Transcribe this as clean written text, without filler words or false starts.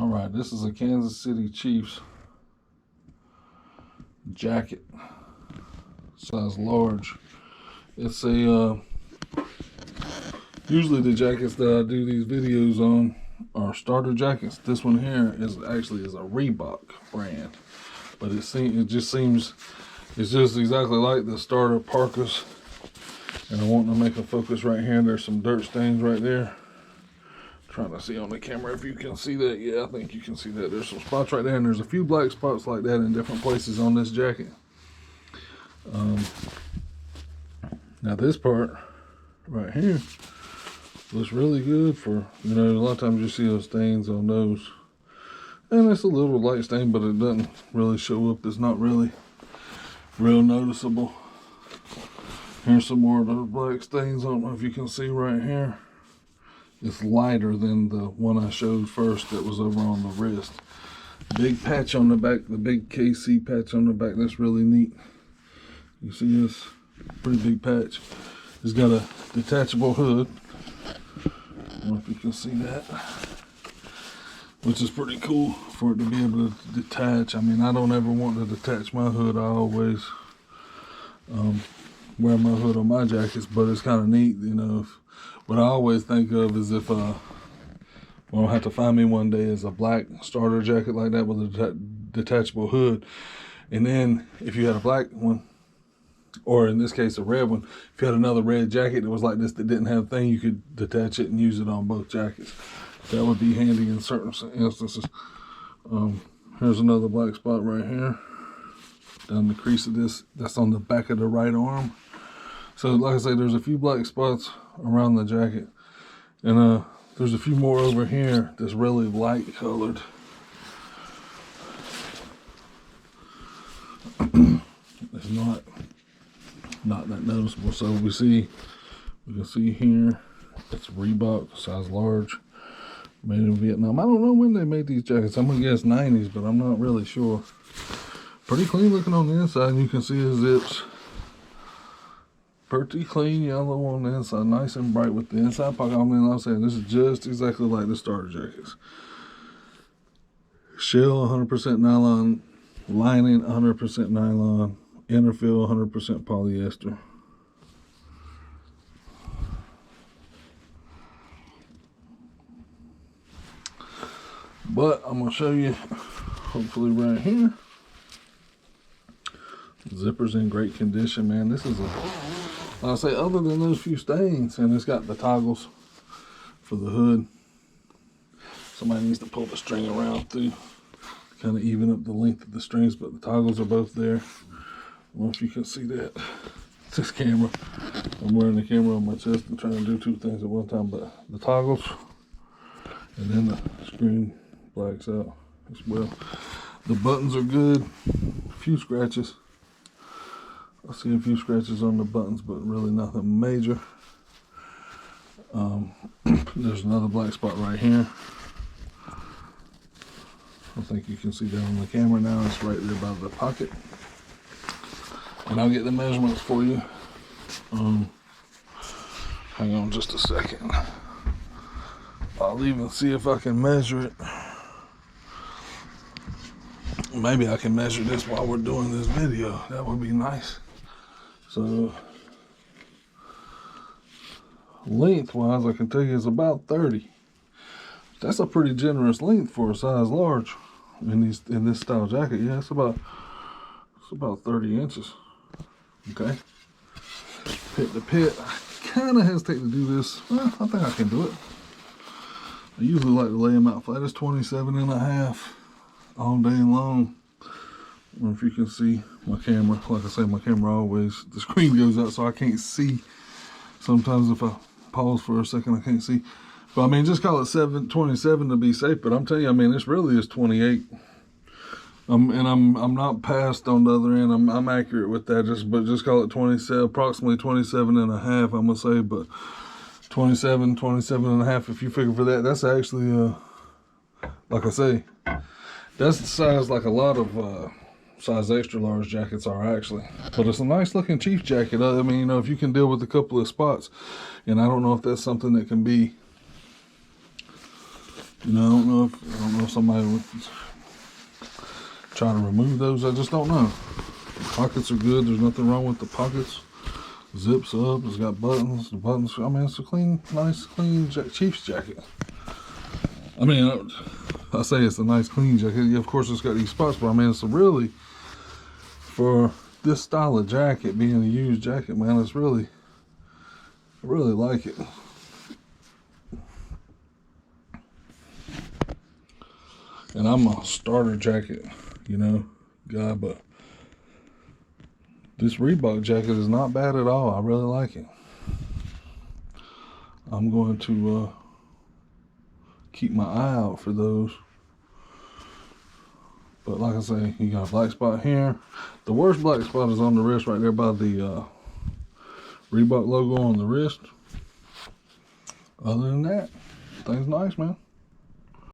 All right, this is a Kansas City Chiefs jacket, size large. It's a, usually the jackets that I do these videos on are starter jackets. This one here is actually a Reebok brand, but it's just exactly like the starter parkas. And I want to make a focus right here. There's some dirt stains right there. Trying to see on the camera if you can see that. Yeah, I think you can see that. There's some spots right there, and there's a few black spots like that in different places on this jacket. Now this part right here looks really good for, you know, a lot of times you see those stains on those. And it's a little light stain, but it doesn't really show up. It's not really real noticeable. Here's some more of those black stains. I don't know if you can see right here. It's lighter than the one I showed first that was over on the wrist. Big patch on the back, the big KC patch on the back. That's really neat. You see this? Pretty big patch. It's got a detachable hood. I don't know if you can see that. Which is pretty cool for it to be able to detach. I mean, I don't ever want to detach my hood. I always wear my hood on my jackets, but it's kind of neat, you know. What I always think of is if well, I'll have to find me one day is a black starter jacket like that with a detachable hood. And then if you had a black one, or in this case a red one, if you had another red jacket that was like this that didn't have a thing, you could detach it and use it on both jackets. That would be handy in certain instances. Here's another black spot right here. Down the crease of this, that's on the back of the right arm. So like I say, there's a few black spots around the jacket. And there's a few more over here that's really light colored. It's not that noticeable. So we can see here, it's Reebok, size large, made in Vietnam. I don't know when they made these jackets. I'm gonna guess 90s, but I'm not really sure. Pretty clean looking on the inside, and you can see the zips. Pretty clean yellow on the inside, nice and bright with the inside pocket. I mean, like I'm saying, this is just exactly like the starter jackets. Shell 100% nylon, lining 100% nylon, inner fill 100% polyester. But I'm gonna show you, hopefully right here. Zipper's in great condition, man. This is I say, other than those few stains, and it's got the toggles for the hood. Somebody needs to pull the string around to kind of even up the length of the strings, but the toggles are both there. I don't know if you can see that. It's this camera. I'm wearing the camera on my chest and trying to do two things at one time, but the toggles, and then the screen blacks out as well. The buttons are good. A few scratches. I see a few scratches on the buttons, but really nothing major. There's another black spot right here. I think you can see that on the camera now. It's right there by the pocket. And I'll get the measurements for you. Hang on just a second. I'll even see if I can measure it. Maybe I can measure this while we're doing this video. That would be nice. So, length-wise, I can tell you it's about 30. That's a pretty generous length for a size large in this style jacket. Yeah, it's about 30 inches. Okay. Pit to pit. I kind of hesitate to do this. Well, I think I can do it. I usually like to lay them out flat. It's 27.5 all day long. I don't know if you can see my camera. Like I say, my camera always, the screen goes out so I can't see. Sometimes if I pause for a second, I can't see. But I mean, just call it 27 to be safe. But I'm telling you, I mean, this really is 28. And I'm not past on the other end. I'm accurate with that. Just call it 27, approximately 27.5. I'm gonna say, but 27.5. If you figure for that, that's actually like I say, that's the size like a lot of size extra large jackets are actually. But it's a nice looking Chief jacket. I mean, you know, if you can deal with a couple of spots, and I don't know if that's something that can be You know, I don't know if somebody would try to remove those. I just don't know. The pockets are good. There's nothing wrong with the pockets. Zips up. It's got buttons. The buttons. I mean, it's a clean, nice, clean Chiefs jacket. I mean, I say it's a nice, clean jacket. Yeah, of course, it's got these spots, but I mean, it's really, for this style of jacket being a used jacket, man, it's really, I really like it. And I'm a starter jacket, you know, guy, but this Reebok jacket is not bad at all. I really like it. I'm going to keep my eye out for those. But like I say, you got a black spot here. The worst black spot is on the wrist right there by the Reebok logo on the wrist. Other than that, thing's nice, man.